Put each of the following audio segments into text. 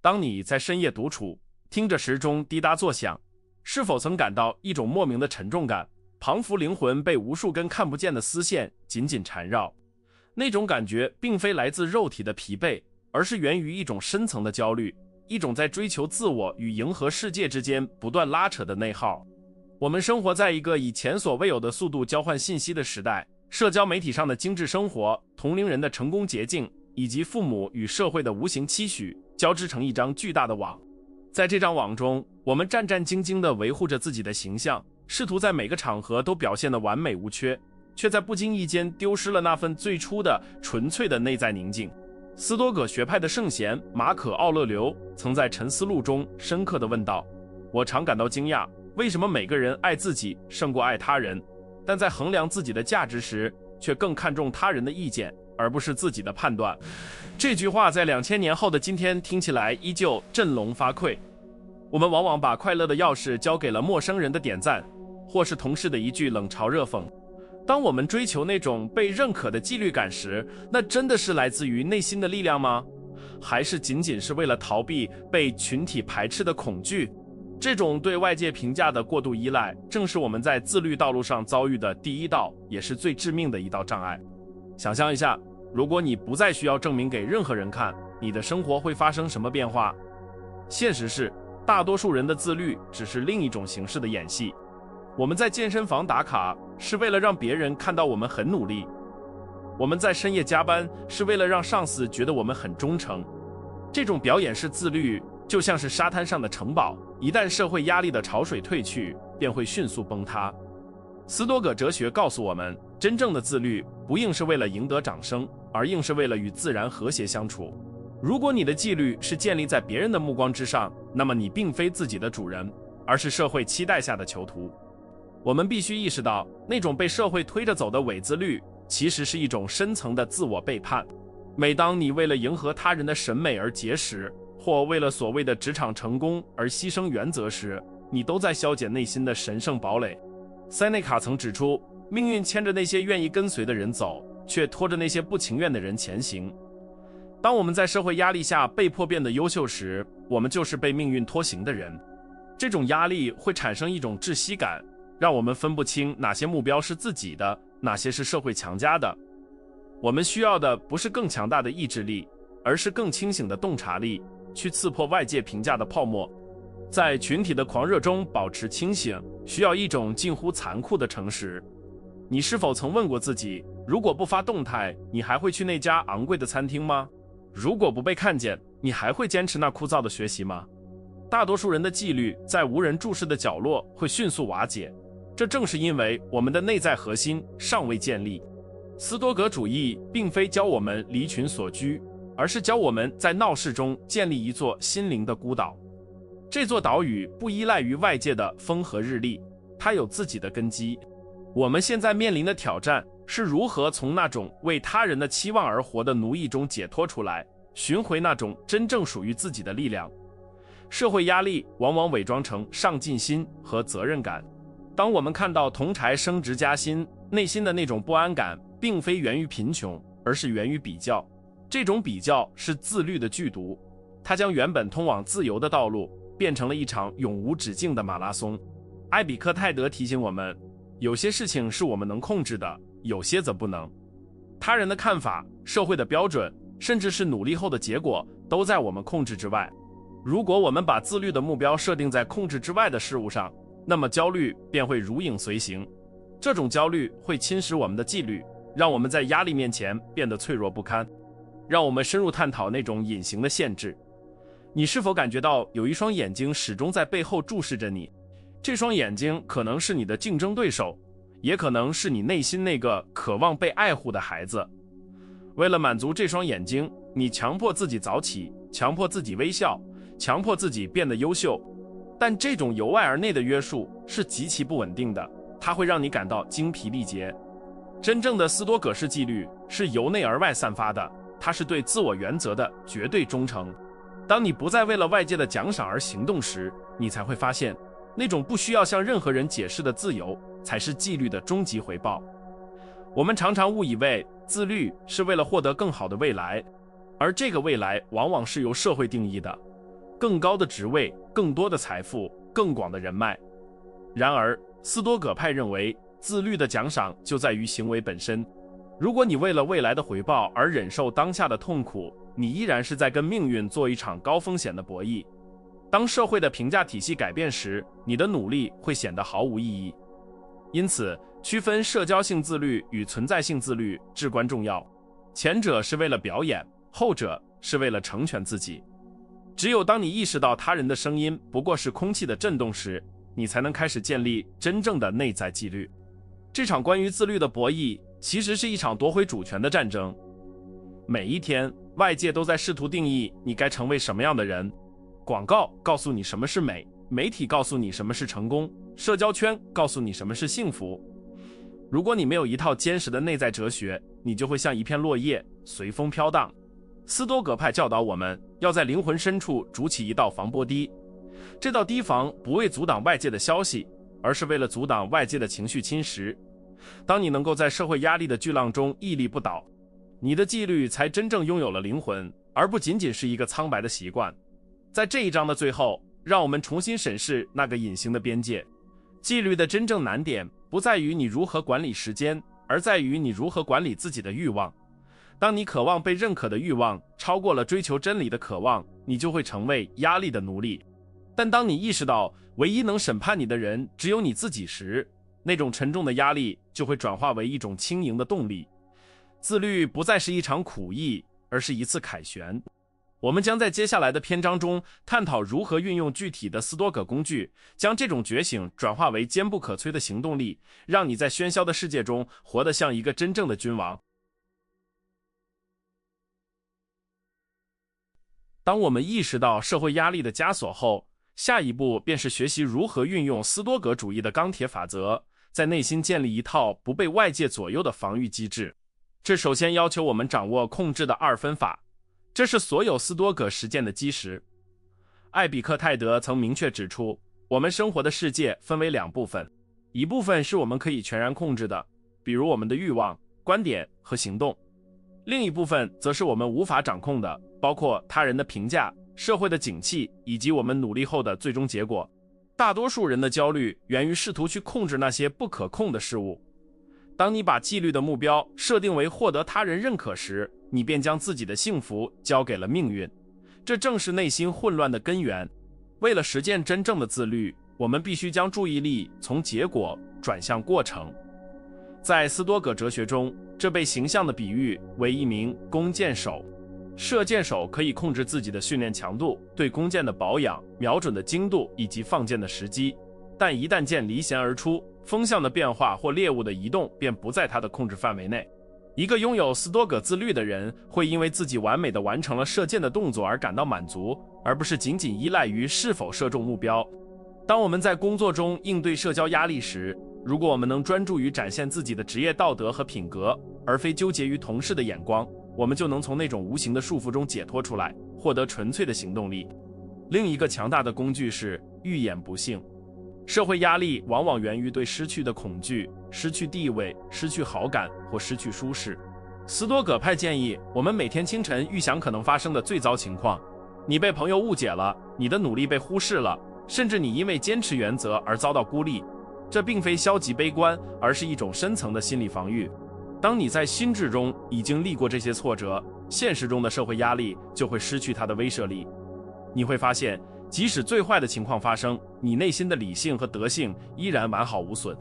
当你在深夜独处，听着时钟滴答作响，是否曾感到一种莫名的沉重感，彷彿灵魂被无数根看不见的丝线紧紧缠绕？那种感觉并非来自肉体的疲惫，而是源于一种深层的焦虑，一种在追求自我与迎合世界之间不断拉扯的内耗。我们生活在一个以前所未有的速度交换信息的时代，社交媒体上的精致生活、同龄人的成功捷径，以及父母与社会的无形期许，交织成一张巨大的网。在这张网中，我们战战兢兢地维护着自己的形象，试图在每个场合都表现得完美无缺，却在不经意间丢失了那份最初的纯粹的内在宁静。斯多葛学派的圣贤马可·奥勒留曾在《沉思录》中深刻地问道：我常感到惊讶，为什么每个人爱自己胜过爱他人，但在衡量自己的价值时，却更看重他人的意见，而不是自己的判断。这句话在2000年后的今天听起来依旧振聋发聩。我们往往把快乐的钥匙交给了陌生人的点赞，或是同事的一句冷嘲热讽。当我们追求那种被认可的纪律感时，那真的是来自于内心的力量吗？还是仅仅是为了逃避被群体排斥的恐惧？这种对外界评价的过度依赖，正是我们在自律道路上遭遇的第一道，也是最致命的一道障碍。想象一下，如果你不再需要证明给任何人看，你的生活会发生什么变化？现实是，大多数人的自律只是另一种形式的演戏。我们在健身房打卡，是为了让别人看到我们很努力；我们在深夜加班，是为了让上司觉得我们很忠诚。这种表演式自律，就像是沙滩上的城堡，一旦社会压力的潮水退去，便会迅速崩塌。斯多葛哲学告诉我们，真正的自律不应是为了赢得掌声，而应是为了与自然和谐相处。如果你的纪律是建立在别人的目光之上，那么你并非自己的主人，而是社会期待下的囚徒。我们必须意识到，那种被社会推着走的伪自律，其实是一种深层的自我背叛。每当你为了迎合他人的审美而节食，或为了所谓的职场成功而牺牲原则时，你都在消减内心的神圣堡垒。塞内卡曾指出，命运牵着那些愿意跟随的人走，却拖着那些不情愿的人前行。当我们在社会压力下被迫变得优秀时，我们就是被命运拖行的人。这种压力会产生一种窒息感，让我们分不清哪些目标是自己的，哪些是社会强加的。我们需要的不是更强大的意志力，而是更清醒的洞察力，去刺破外界评价的泡沫。在群体的狂热中保持清醒，需要一种近乎残酷的诚实。你是否曾问过自己，如果不发动态，你还会去那家昂贵的餐厅吗？如果不被看见，你还会坚持那枯燥的学习吗？大多数人的纪律在无人注视的角落会迅速瓦解，这正是因为我们的内在核心尚未建立。斯多葛主义并非教我们离群索居，而是教我们在闹市中建立一座心灵的孤岛。这座岛屿不依赖于外界的风和日丽，它有自己的根基。我们现在面临的挑战是如何从那种为他人的期望而活的奴役中解脱出来，寻回那种真正属于自己的力量。社会压力往往伪装成上进心和责任感。当我们看到同侪升职加薪，内心的那种不安感并非源于贫穷，而是源于比较。这种比较是自律的剧毒，它将原本通往自由的道路变成了一场永无止境的马拉松。埃比克泰德提醒我们，有些事情是我们能控制的，有些则不能。他人的看法、社会的标准，甚至是努力后的结果，都在我们控制之外。如果我们把自律的目标设定在控制之外的事物上，那么焦虑便会如影随形。这种焦虑会侵蚀我们的纪律，让我们在压力面前变得脆弱不堪。让我们深入探讨那种隐形的限制。你是否感觉到有一双眼睛始终在背后注视着你？这双眼睛可能是你的竞争对手，也可能是你内心那个渴望被爱护的孩子。为了满足这双眼睛，你强迫自己早起，强迫自己微笑，强迫自己变得优秀。但这种由外而内的约束是极其不稳定的，它会让你感到精疲力竭。真正的斯多葛式纪律是由内而外散发的，它是对自我原则的绝对忠诚。当你不再为了外界的奖赏而行动时，你才会发现，那种不需要向任何人解释的自由，才是纪律的终极回报。我们常常误以为自律是为了获得更好的未来，而这个未来往往是由社会定义的。更高的职位、更多的财富、更广的人脉。然而，斯多葛派认为，自律的奖赏就在于行为本身。如果你为了未来的回报而忍受当下的痛苦，你依然是在跟命运做一场高风险的博弈。当社会的评价体系改变时，你的努力会显得毫无意义。因此，区分社交性自律与存在性自律至关重要。前者是为了表演，后者是为了成全自己。只有当你意识到他人的声音不过是空气的震动时，你才能开始建立真正的内在纪律。这场关于自律的博弈其实是一场夺回主权的战争。每一天，外界都在试图定义你该成为什么样的人。广告告诉你什么是美，媒体告诉你什么是成功，社交圈告诉你什么是幸福。如果你没有一套坚实的内在哲学，你就会像一片落叶，随风飘荡。斯多葛派教导我们要在灵魂深处筑起一道防波堤，这道堤防不为阻挡外界的消息，而是为了阻挡外界的情绪侵蚀。当你能够在社会压力的巨浪中屹立不倒，你的纪律才真正拥有了灵魂，而不仅仅是一个苍白的习惯。在这一章的最后，让我们重新审视那个隐形的边界。纪律的真正难点不在于你如何管理时间，而在于你如何管理自己的欲望。当你渴望被认可的欲望超过了追求真理的渴望，你就会成为压力的奴隶。但当你意识到唯一能审判你的人只有你自己时，那种沉重的压力就会转化为一种轻盈的动力。自律不再是一场苦役，而是一次凯旋。我们将在接下来的篇章中探讨如何运用具体的斯多葛工具，将这种觉醒转化为坚不可摧的行动力，让你在喧嚣的世界中活得像一个真正的君王。当我们意识到社会压力的枷锁后，下一步便是学习如何运用斯多葛主义的钢铁法则，在内心建立一套不被外界左右的防御机制。这首先要求我们掌握控制的二分法，这是所有斯多葛实践的基石。艾比克泰德曾明确指出，我们生活的世界分为两部分，一部分是我们可以全然控制的，比如我们的欲望、观点和行动；另一部分则是我们无法掌控的，包括他人的评价、社会的景气以及我们努力后的最终结果。大多数人的焦虑源于试图去控制那些不可控的事物。当你把纪律的目标设定为获得他人认可时，你便将自己的幸福交给了命运。这正是内心混乱的根源。为了实践真正的自律，我们必须将注意力从结果转向过程。在斯多葛哲学中，这被形象地比喻为一名弓箭手。射箭手可以控制自己的训练强度、对弓箭的保养、瞄准的精度以及放箭的时机，但一旦箭离弦而出，风向的变化或猎物的移动便不在他的控制范围内。一个拥有斯多葛自律的人会因为自己完美地完成了射箭的动作而感到满足，而不是仅仅依赖于是否射中目标。当我们在工作中应对社交压力时，如果我们能专注于展现自己的职业道德和品格，而非纠结于同事的眼光，我们就能从那种无形的束缚中解脱出来，获得纯粹的行动力。另一个强大的工具是预演不幸。社会压力往往源于对失去的恐惧、失去地位、失去好感或失去舒适。斯多葛派建议我们每天清晨预想可能发生的最糟情况：你被朋友误解了，你的努力被忽视了，甚至你因为坚持原则而遭到孤立。这并非消极悲观，而是一种深层的心理防御。当你在心智中已经历过这些挫折，现实中的社会压力就会失去它的威慑力。你会发现，即使最坏的情况发生，你内心的理性和德性依然完好无损。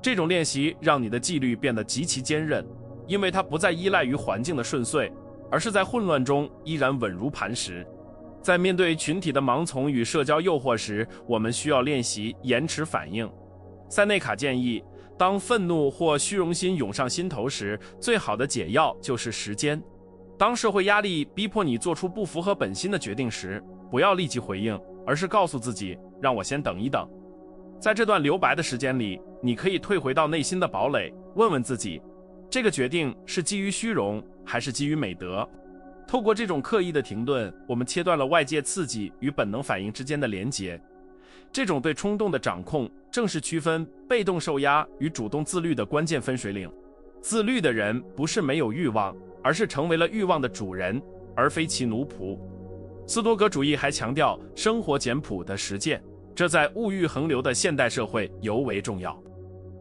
这种练习让你的纪律变得极其坚韧，因为它不再依赖于环境的顺遂，而是在混乱中依然稳如磐石。在面对群体的盲从与社交诱惑时，我们需要练习延迟反应。塞内卡建议，当愤怒或虚荣心涌上心头时，最好的解药就是时间。当社会压力逼迫你做出不符合本心的决定时，不要立即回应，而是告诉自己，让我先等一等。在这段留白的时间里，你可以退回到内心的堡垒，问问自己，这个决定是基于虚荣还是基于美德？透过这种刻意的停顿，我们切断了外界刺激与本能反应之间的连结。这种对冲动的掌控，正是区分被动受压与主动自律的关键分水岭。自律的人不是没有欲望，而是成为了欲望的主人，而非其奴仆。斯多葛主义还强调生活简朴的实践，这在物欲横流的现代社会尤为重要。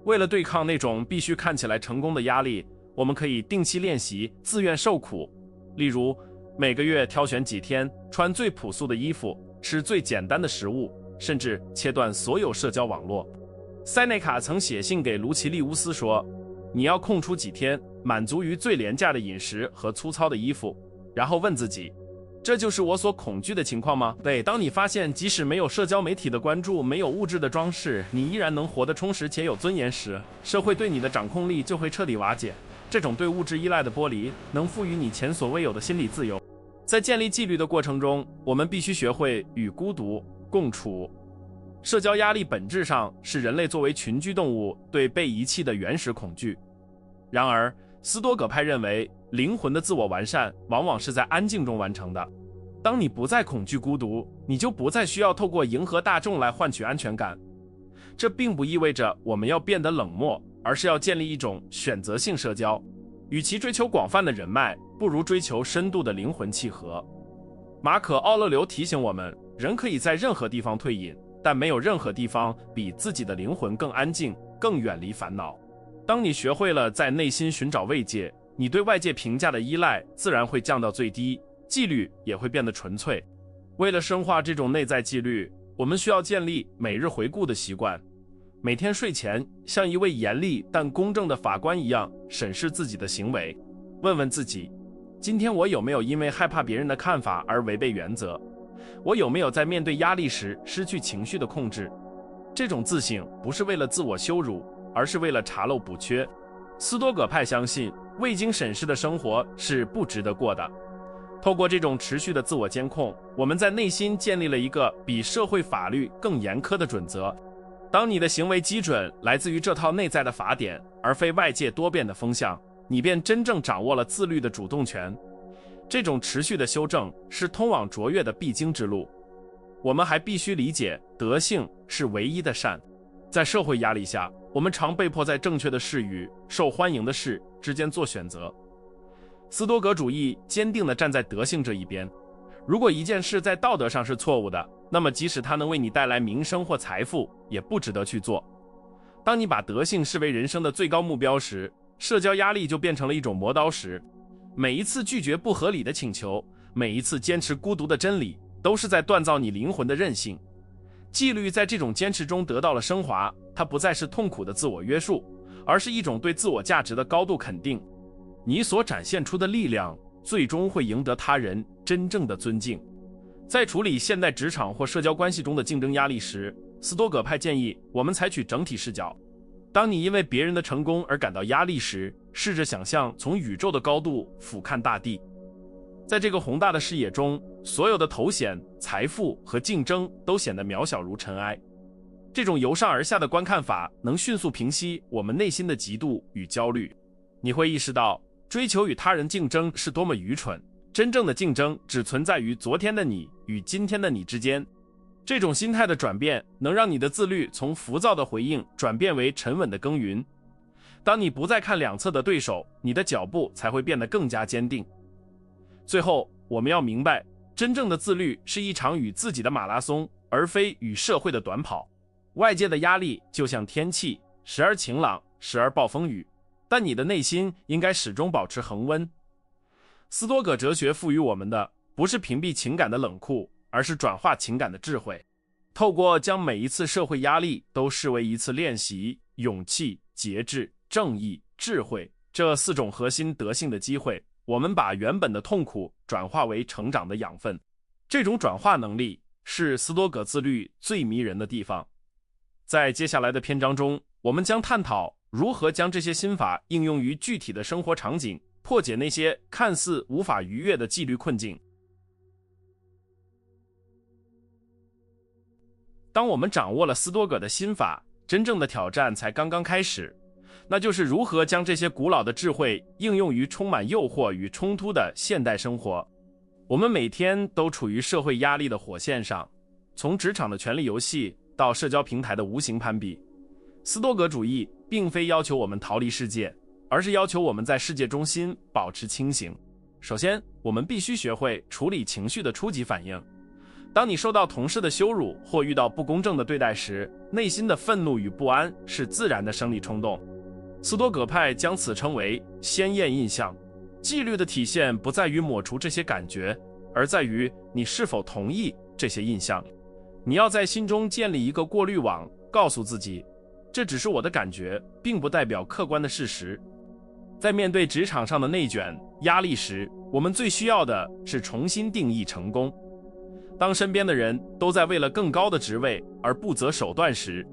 为了对抗那种必须看起来成功的压力，我们可以定期练习自愿受苦，例如每个月挑选几天穿最朴素的衣服，吃最简单的食物，甚至切断所有社交网络。塞内卡曾写信给卢奇利乌斯说，你要空出几天，满足于最廉价的饮食和粗糙的衣服，然后问自己，这就是我所恐惧的情况吗？对，当你发现即使没有社交媒体的关注，没有物质的装饰，你依然能活得充实且有尊严时，社会对你的掌控力就会彻底瓦解。这种对物质依赖的剥离能赋予你前所未有的心理自由。在建立纪律的过程中，我们必须学会与孤独共处。社交压力本质上是人类作为群居动物对被遗弃的原始恐惧。然而，斯多葛派认为，灵魂的自我完善往往是在安静中完成的。当你不再恐惧孤独，你就不再需要透过迎合大众来换取安全感。这并不意味着我们要变得冷漠，而是要建立一种选择性社交。与其追求广泛的人脉，不如追求深度的灵魂契合。马可·奥勒留提醒我们，人可以在任何地方退隐，但没有任何地方比自己的灵魂更安静，更远离烦恼。当你学会了在内心寻找慰藉，你对外界评价的依赖自然会降到最低，纪律也会变得纯粹。为了深化这种内在纪律，我们需要建立每日回顾的习惯。每天睡前，像一位严厉但公正的法官一样审视自己的行为，问问自己，今天我有没有因为害怕别人的看法而违背原则？我有没有在面对压力时失去情绪的控制？这种自省不是为了自我羞辱，而是为了查漏补缺。斯多葛派相信，未经审视的生活是不值得过的。透过这种持续的自我监控，我们在内心建立了一个比社会法律更严苛的准则。当你的行为基准来自于这套内在的法典，而非外界多变的风向，你便真正掌握了自律的主动权。这种持续的修正是通往卓越的必经之路。我们还必须理解，德性是唯一的善。在社会压力下，我们常被迫在正确的事与受欢迎的事之间做选择。斯多葛主义坚定地站在德性这一边。如果一件事在道德上是错误的，那么即使它能为你带来名声或财富，也不值得去做。当你把德性视为人生的最高目标时，社交压力就变成了一种磨刀石。每一次拒绝不合理的请求，每一次坚持孤独的真理，都是在锻造你灵魂的韧性。纪律在这种坚持中得到了升华，它不再是痛苦的自我约束，而是一种对自我价值的高度肯定。你所展现出的力量，最终会赢得他人真正的尊敬。在处理现代职场或社交关系中的竞争压力时，斯多葛派建议我们采取整体视角。当你因为别人的成功而感到压力时，试着想象从宇宙的高度俯瞰大地。在这个宏大的视野中，所有的头衔、财富和竞争都显得渺小如尘埃。这种由上而下的观看法能迅速平息我们内心的嫉妒与焦虑。你会意识到，追求与他人竞争是多么愚蠢，真正的竞争只存在于昨天的你与今天的你之间。这种心态的转变能让你的自律从浮躁的回应转变为沉稳的耕耘。当你不再看两侧的对手，你的脚步才会变得更加坚定。最后，我们要明白，真正的自律是一场与自己的马拉松，而非与社会的短跑。外界的压力就像天气，时而晴朗，时而暴风雨，但你的内心应该始终保持恒温。斯多葛哲学赋予我们的不是屏蔽情感的冷酷，而是转化情感的智慧。透过将每一次社会压力都视为一次练习勇气、节制、正义、智慧这4种核心德性的机会，我们把原本的痛苦转化为成长的养分。这种转化能力是斯多葛自律最迷人的地方。在接下来的篇章中，我们将探讨如何将这些心法应用于具体的生活场景，破解那些看似无法逾越的纪律困境。当我们掌握了斯多葛的心法，真正的挑战才刚刚开始，那就是如何将这些古老的智慧应用于充满诱惑与冲突的现代生活。我们每天都处于社会压力的火线上，从职场的权力游戏到社交平台的无形攀比。斯多葛主义并非要求我们逃离世界，而是要求我们在世界中心保持清醒。首先，我们必须学会处理情绪的初级反应。当你受到同事的羞辱或遇到不公正的对待时，内心的愤怒与不安是自然的生理冲动。斯多葛派将此称为鲜艳印象。纪律的体现不在于抹除这些感觉，而在于你是否同意这些印象。你要在心中建立一个过滤网，告诉自己，这只是我的感觉，并不代表客观的事实。在面对职场上的内卷、压力时，我们最需要的是重新定义成功。当身边的人都在为了更高的职位而不择手段时，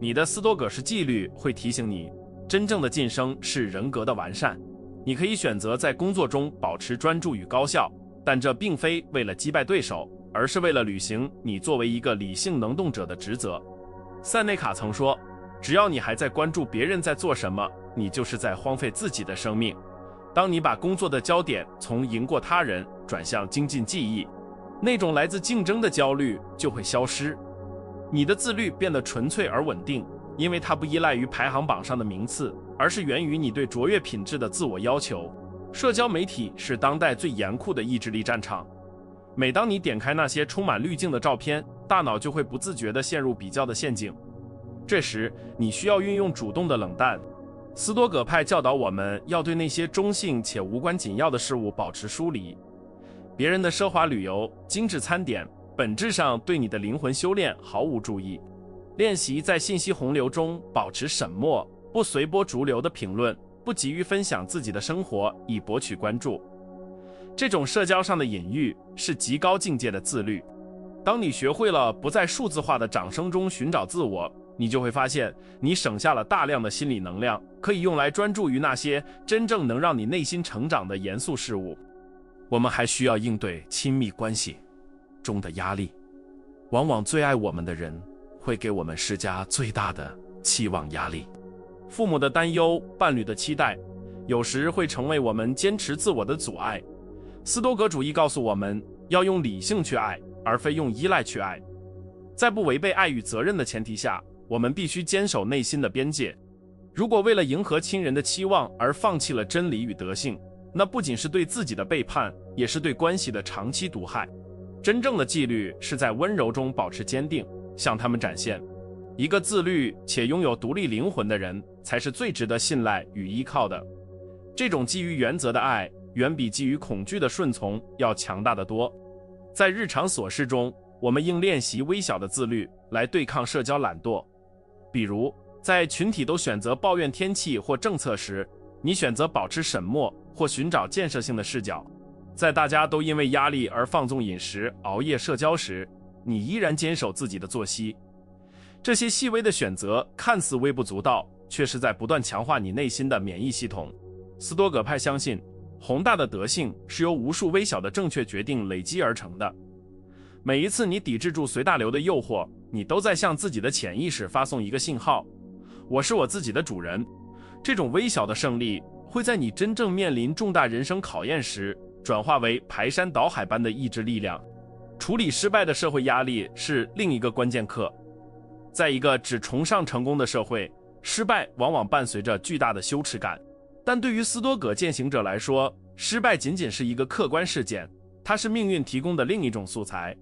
你的斯多葛式纪律会提醒你，真正的晋升是人格的完善。你可以选择在工作中保持专注与高效，但这并非为了击败对手，而是为了履行你作为一个理性能动者的职责。塞内卡曾说，只要你还在关注别人在做什么，你就是在荒废自己的生命。当你把工作的焦点从赢过他人转向精进技艺，那种来自竞争的焦虑就会消失。你的自律变得纯粹而稳定，因为它不依赖于排行榜上的名次，而是源于你对卓越品质的自我要求。社交媒体是当代最严酷的意志力战场。每当你点开那些充满滤镜的照片，大脑就会不自觉地陷入比较的陷阱。这时，你需要运用主动的冷淡。斯多葛派教导我们要对那些中性且无关紧要的事物保持疏离。别人的奢华旅游、精致餐点，本质上对你的灵魂修炼毫无注意。练习在信息洪流中保持沈默，不随波逐流的评论，不急于分享自己的生活以博取关注。这种社交上的隐喻是极高境界的自律。当你学会了不在数字化的掌声中寻找自我，你就会发现你省下了大量的心理能量，可以用来专注于那些真正能让你内心成长的严肃事物。我们还需要应对亲密关系中的压力。往往最爱我们的人会给我们施加最大的期望压力。父母的担忧、伴侣的期待，有时会成为我们坚持自我的阻碍。斯多葛主义告诉我们，要用理性去爱，而非用依赖去爱。在不违背爱与责任的前提下，我们必须坚守内心的边界。如果为了迎合亲人的期望而放弃了真理与德性，那不仅是对自己的背叛，也是对关系的长期毒害。真正的纪律是在温柔中保持坚定，向他们展现，一个自律且拥有独立灵魂的人，才是最值得信赖与依靠的。这种基于原则的爱，远比基于恐惧的顺从要强大得多。在日常琐事中，我们应练习微小的自律来对抗社交懒惰。比如，在群体都选择抱怨天气或政策时，你选择保持沉默或寻找建设性的视角。在大家都因为压力而放纵饮食、熬夜社交时，你依然坚守自己的作息。这些细微的选择看似微不足道，却是在不断强化你内心的免疫系统。斯多葛派相信，宏大的德性是由无数微小的正确决定累积而成的。每一次你抵制住随大流的诱惑，你都在向自己的潜意识发送一个信号：我是我自己的主人。这种微小的胜利会在你真正面临重大人生考验时，转化为排山倒海般的意志力量。处理失败的社会压力是另一个关键课。在一个只崇尚成功的社会，失败往往伴随着巨大的羞耻感。但对于斯多葛践行者来说，失败仅仅是一个客观事件，它是命运提供的另一种素材。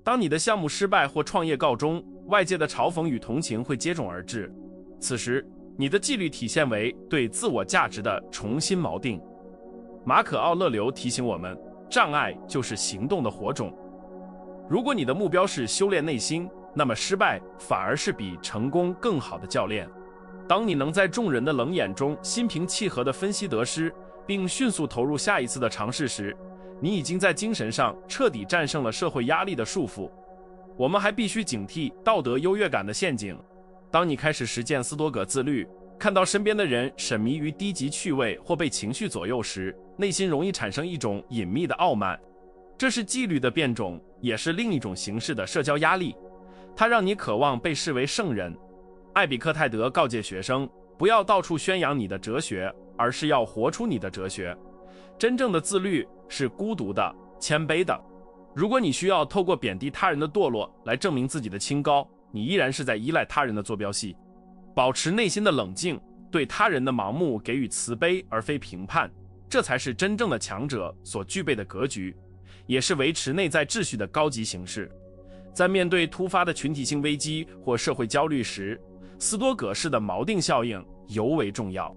当你的项目失败或创业告终，外界的嘲讽与同情会接踵而至。此时，你的纪律体现为对自我价值的重新锚定。马可·奥勒留提醒我们，障碍就是行动的火种。如果你的目标是修炼内心，那么失败反而是比成功更好的教练。当你能在众人的冷眼中心平气和地分析得失，并迅速投入下一次的尝试时，你已经在精神上彻底战胜了社会压力的束缚。我们还必须警惕道德优越感的陷阱。当你开始实践斯多葛自律，看到身边的人沉迷于低级趣味或被情绪左右时，内心容易产生一种隐秘的傲慢。这是纪律的变种，也是另一种形式的社交压力。它让你渴望被视为圣人。艾比克泰德告诫学生，不要到处宣扬你的哲学，而是要活出你的哲学。真正的自律是孤独的、谦卑的。如果你需要透过贬低他人的堕落来证明自己的清高，你依然是在依赖他人的坐标系。保持内心的冷静，对他人的盲目给予慈悲而非评判，这才是真正的强者所具备的格局，也是维持内在秩序的高级形式。在面对突发的群体性危机或社会焦虑时，斯多葛式的锚定效应尤为重要。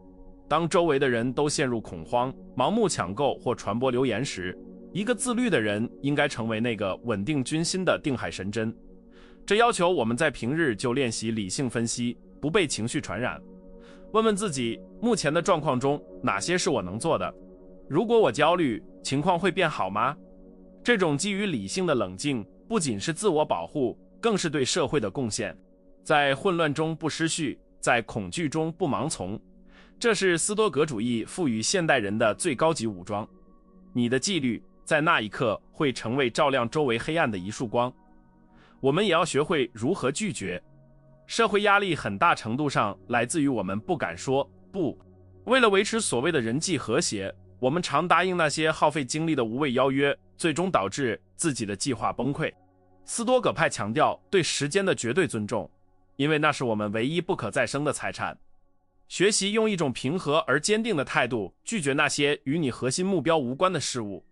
当周围的人都陷入恐慌、盲目抢购或传播流言时，一个自律的人应该成为那个稳定军心的定海神针。这要求我们在平日就练习理性分析，不被情绪传染。问问自己，目前的状况中哪些是我能做的？如果我焦虑，情况会变好吗？这种基于理性的冷静，不仅是自我保护，更是对社会的贡献。在混乱中不失序，在恐惧中不盲从，这是斯多葛主义赋予现代人的最高级武装。你的纪律在那一刻会成为照亮周围黑暗的一束光。我们也要学会如何拒绝。社会压力很大程度上来自于我们不敢说不。为了维持所谓的人际和谐，我们常答应那些耗费精力的无谓邀约，最终导致自己的计划崩溃。斯多葛派强调对时间的绝对尊重，因为那是我们唯一不可再生的财产。学习用一种平和而坚定的态度拒绝那些与你核心目标无关的事物，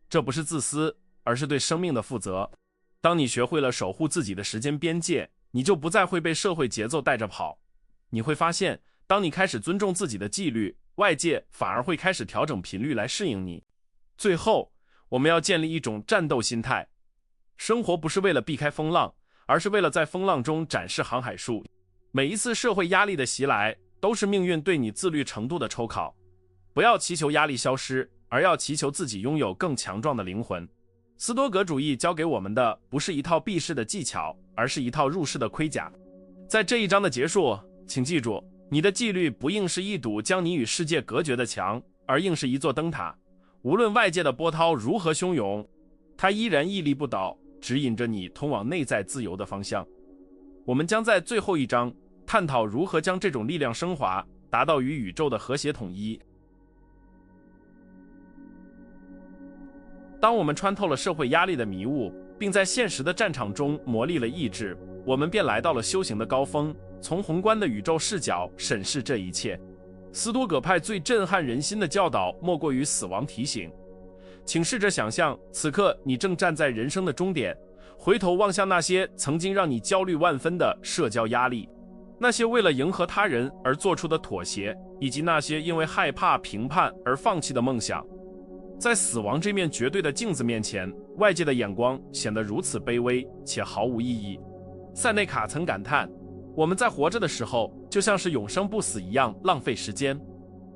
这不是自私，而是对生命的负责。当你学会了守护自己的时间边界，你就不再会被社会节奏带着跑。你会发现，当你开始尊重自己的纪律，外界反而会开始调整频率来适应你。最后，我们要建立一种战斗心态。生活不是为了避开风浪，而是为了在风浪中展示航海术。每一次社会压力的袭来，都是命运对你自律程度的抽考。不要祈求压力消失，而要祈求自己拥有更强壮的灵魂。斯多葛主义教给我们的不是一套避世的技巧，而是一套入世的盔甲。在这一章的结束，请记住，你的纪律不应是一堵将你与世界隔绝的墙，而应是一座灯塔。无论外界的波涛如何汹涌，它依然屹立不倒，指引着你通往内在自由的方向。我们将在最后一章探讨如何将这种力量升华，达到与宇宙的和谐统一。当我们穿透了社会压力的迷雾，并在现实的战场中磨砺了意志，我们便来到了修行的高峰，从宏观的宇宙视角审视这一切。斯多葛派最震撼人心的教导莫过于死亡提醒。请试着想象，此刻你正站在人生的终点，回头望向那些曾经让你焦虑万分的社交压力，那些为了迎合他人而做出的妥协，以及那些因为害怕评判而放弃的梦想。在死亡这面绝对的镜子面前，外界的眼光显得如此卑微且毫无意义。塞内卡曾感叹，我们在活着的时候就像是永生不死一样浪费时间。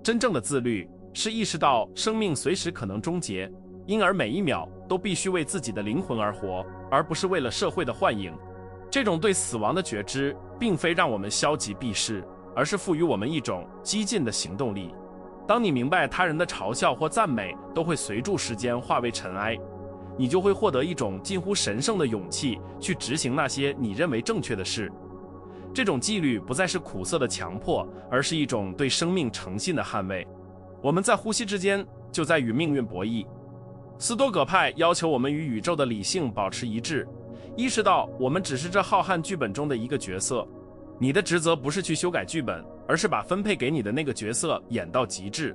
真正的自律是意识到生命随时可能终结，因而每一秒都必须为自己的灵魂而活，而不是为了社会的幻影。这种对死亡的觉知并非让我们消极避世，而是赋予我们一种激进的行动力。当你明白他人的嘲笑或赞美都会随住时间化为尘埃，你就会获得一种近乎神圣的勇气去执行那些你认为正确的事。这种纪律不再是苦涩的强迫，而是一种对生命诚信的捍卫。我们在呼吸之间就在与命运博弈。斯多葛派要求我们与宇宙的理性保持一致，意识到我们只是这浩瀚剧本中的一个角色。你的职责不是去修改剧本，而是把分配给你的那个角色演到极致。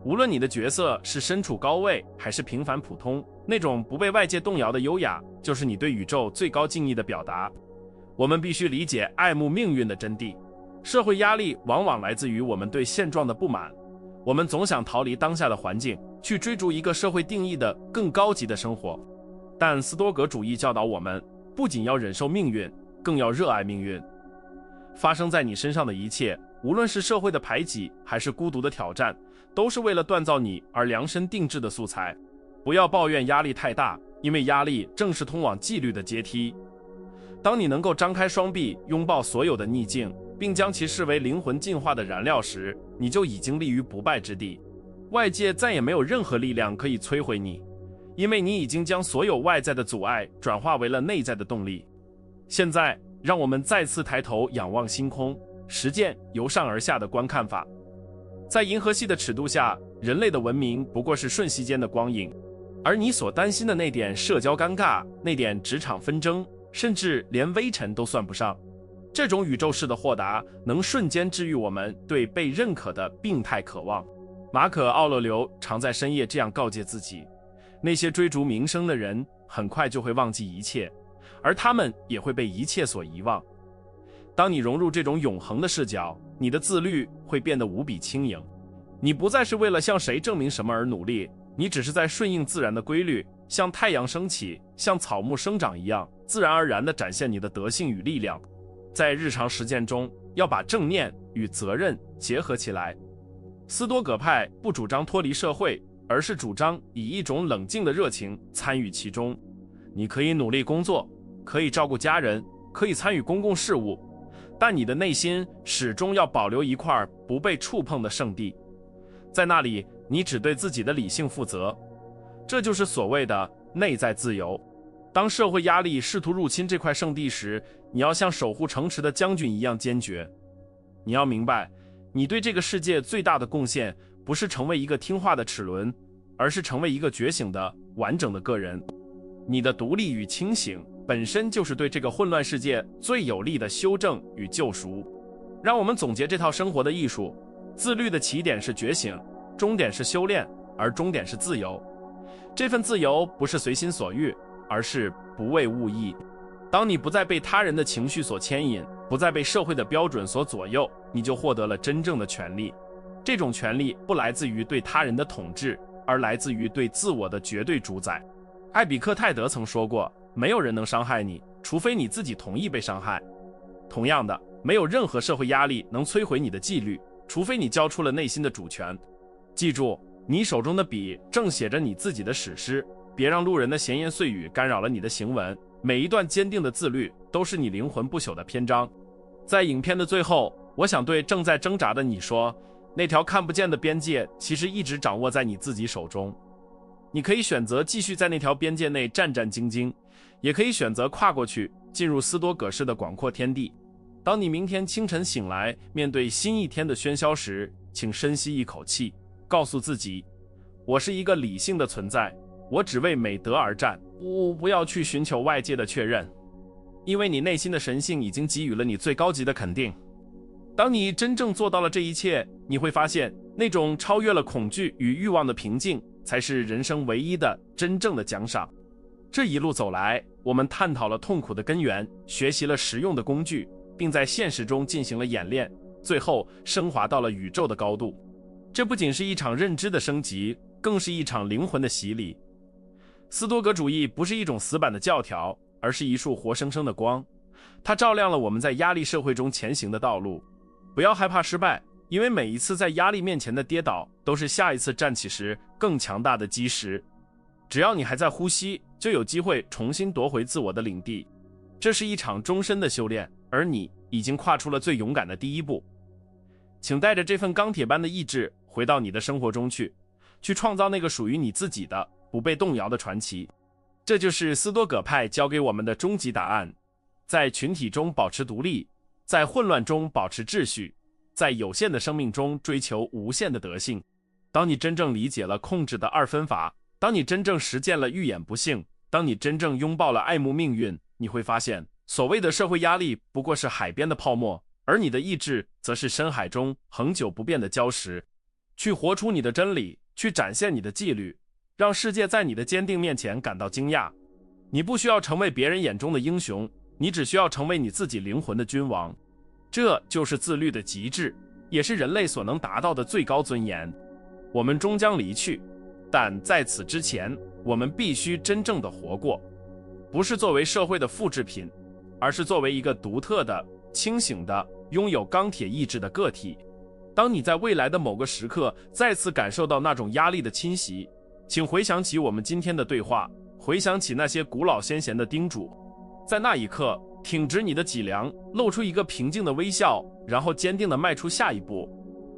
无论你的角色是身处高位还是平凡普通，那种不被外界动摇的优雅，就是你对宇宙最高敬意的表达。我们必须理解爱慕命运的真谛。社会压力往往来自于我们对现状的不满，我们总想逃离当下的环境，去追逐一个社会定义的更高级的生活。但斯多葛主义教导我们，不仅要忍受命运，更要热爱命运。发生在你身上的一切，无论是社会的排挤还是孤独的挑战，都是为了锻造你而量身定制的素材。不要抱怨压力太大，因为压力正是通往纪律的阶梯。当你能够张开双臂，拥抱所有的逆境，并将其视为灵魂进化的燃料时，你就已经立于不败之地。外界再也没有任何力量可以摧毁你，因为你已经将所有外在的阻碍转化为了内在的动力。现在让我们再次抬头仰望星空，实践由上而下的观看法。在银河系的尺度下，人类的文明不过是瞬息间的光影，而你所担心的那点社交尴尬，那点职场纷争，甚至连微尘都算不上。这种宇宙式的豁达能瞬间治愈我们对被认可的病态渴望。马可·奥勒留常在深夜这样告诫自己，那些追逐名声的人很快就会忘记一切，而他们也会被一切所遗忘。当你融入这种永恒的视角，你的自律会变得无比轻盈。你不再是为了向谁证明什么而努力，你只是在顺应自然的规律，像太阳升起，像草木生长一样，自然而然地展现你的德性与力量。在日常实践中，要把正念与责任结合起来。斯多葛派不主张脱离社会，而是主张以一种冷静的热情参与其中。你可以努力工作，可以照顾家人，可以参与公共事务，但你的内心始终要保留一块不被触碰的圣地，在那里你只对自己的理性负责。这就是所谓的内在自由。当社会压力试图入侵这块圣地时，你要像守护城池的将军一样坚决。你要明白，你对这个世界最大的贡献不是成为一个听话的齿轮，而是成为一个觉醒的完整的个人。你的独立与清醒本身就是对这个混乱世界最有力的修正与救赎。让我们总结这套生活的艺术：自律的起点是觉醒，终点是修炼，而终点是自由。这份自由不是随心所欲，而是不为物役。当你不再被他人的情绪所牵引，不再被社会的标准所左右，你就获得了真正的权利。这种权利不来自于对他人的统治，而来自于对自我的绝对主宰。艾比克泰德曾说过，没有人能伤害你，除非你自己同意被伤害。同样的，没有任何社会压力能摧毁你的纪律，除非你交出了内心的主权。记住，你手中的笔正写着你自己的史诗，别让路人的闲言碎语干扰了你的行文。每一段坚定的自律都是你灵魂不朽的篇章。在影片的最后，我想对正在挣扎的你说，那条看不见的边界其实一直掌握在你自己手中。你可以选择继续在那条边界内战战兢兢，也可以选择跨过去，进入斯多葛式的广阔天地。当你明天清晨醒来，面对新一天的喧嚣时，请深吸一口气，告诉自己，我是一个理性的存在，我只为美德而战，不要去寻求外界的确认，因为你内心的神性已经给予了你最高级的肯定。当你真正做到了这一切，你会发现，那种超越了恐惧与欲望的平静，才是人生唯一的真正的奖赏。这一路走来，我们探讨了痛苦的根源，学习了实用的工具，并在现实中进行了演练，最后升华到了宇宙的高度。这不仅是一场认知的升级，更是一场灵魂的洗礼。斯多葛主义不是一种死板的教条，而是一束活生生的光，它照亮了我们在压力社会中前行的道路。不要害怕失败，因为每一次在压力面前的跌倒，都是下一次站起时更强大的基石。只要你还在呼吸，就有机会重新夺回自我的领地。这是一场终身的修炼，而你已经跨出了最勇敢的第一步。请带着这份钢铁般的意志回到你的生活中去创造那个属于你自己的不被动摇的传奇。这就是斯多葛派教给我们的终极答案：在群体中保持独立，在混乱中保持秩序，在有限的生命中追求无限的德性。当你真正理解了控制的二分法，当你真正实践了预演不幸，当你真正拥抱了爱慕命运，你会发现，所谓的社会压力不过是海边的泡沫，而你的意志则是深海中恒久不变的礁石。去活出你的真理，去展现你的纪律，让世界在你的坚定面前感到惊讶。你不需要成为别人眼中的英雄，你只需要成为你自己灵魂的君王。这就是自律的极致，也是人类所能达到的最高尊严。我们终将离去，但在此之前，我们必须真正的活过，不是作为社会的复制品，而是作为一个独特的、清醒的、拥有钢铁意志的个体。当你在未来的某个时刻再次感受到那种压力的侵袭，请回想起我们今天的对话，回想起那些古老先贤的叮嘱。在那一刻，挺直你的脊梁，露出一个平静的微笑，然后坚定地迈出下一步。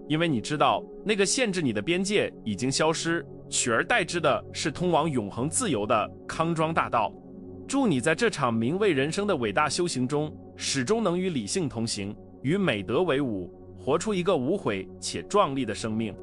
因为你知道，那个限制你的边界已经消失，取而代之的是通往永恒自由的康庄大道。祝你在这场名为人生的伟大修行中，始终能与理性同行，与美德为伍，活出一个无悔且壮丽的生命。